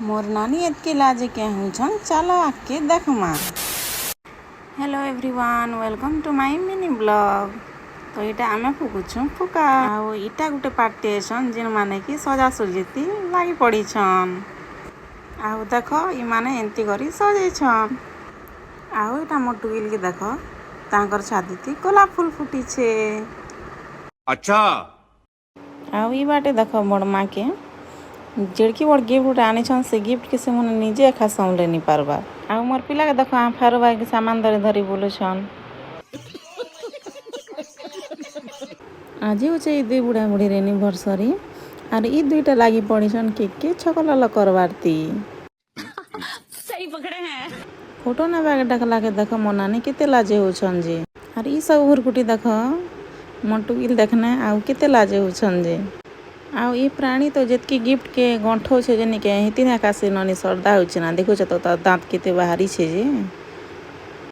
मोर नानी एतके लाजे के हुछन चलो आके देखमा। Hello everyone, welcome to my mini blog. तो इटा आमे फुकुछु फुका आउ इटा गुटे पार्टी छन जिन माने कि सजा सजेती लागी पड़ी छन। आउ देखो इ माने एंती करी सजे छन। आउ इटा मोटू गिल के देखो तांकर छातीती गोलाप फूल फुटी छे। अच्छा आउ इ बाटे देखो मोर माँ के जेड़की बड़ गिफ्ट आनी छन से गिफ्ट के से मन निजे एखा संभले नहीं पारबा। आउ मोर पिला के देखो आ फेरवा के सामान धरी धरी बोलो छन। आज होचे दुई बुढ़ा बुढ़ी रे एनिवर्सरी आर इ दुईटा लागी पड़ी छन के छकलल करवारती। सही पकड़े हैं। फोटो ना बैग देखला के देखो मोर नानी केते लाजे होछन जे। आर इ सब हुरकुटी देखो मोटू गिल देखने आउ केते लाजे होछन जे। आउ इ प्राणी तो जेतकी गिफ्ट के गंठो छे जेनी के हितिन आकाशे ननी श्रद्धा होछे ना देखो छ तो दांत केते बाहरी छे जे।